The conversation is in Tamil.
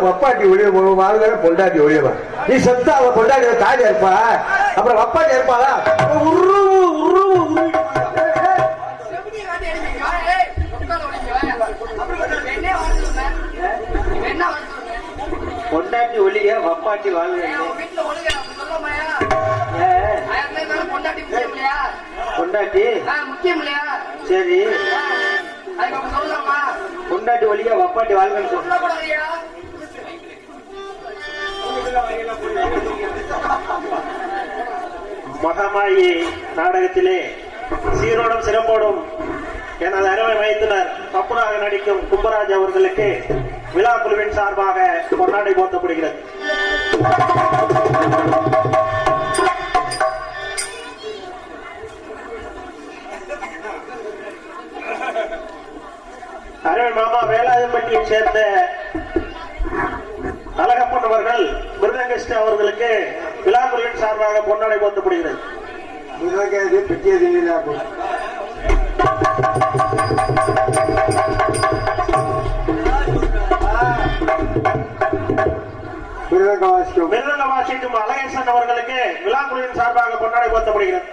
அப்பாட்டி ஒளிய வாழ்கிற பொண்டாட்டி ஒளியவா நீ செத்தா அவ பொண்டாட்டி தாலியா இருப்பா அப்புறம் அப்பாட்டி இருப்பாளா பொண்டாட்டி ஒளிய வப்பாட்டி வாழ்கிற பொண்டாட்டி முக்கியம் இல்லையா? சரி பொண்டாட்டி ஒளிய வப்பாட்டி வாழ்கன்னு சொல்ல மகாமாயி நாடகத்திலே சீரோடும் சிறப்போடும் எனது அருமை மைத்துனர் தப்புராக நடிக்கும் கும்பராஜ் அவர்களுக்கு விழா குழுவின் சார்பாக கொண்டாடி போற்றப்படுகிறது. அருமை மாமா வேலாயுதம்பட்டியை சேர்ந்த அழகப்பன் அவர்கள் மிருதங்கிருஷ்ண அவர்களுக்கு விழா குழுவின் சார்பாக கொண்டாடி போற்றப்படுகிறது. மிருதங்க வாசிக்கும் அழகேசன் அவர்களுக்கு விழா குழுவின் சார்பாக கொண்டாடி போற்றப்படுகிறது.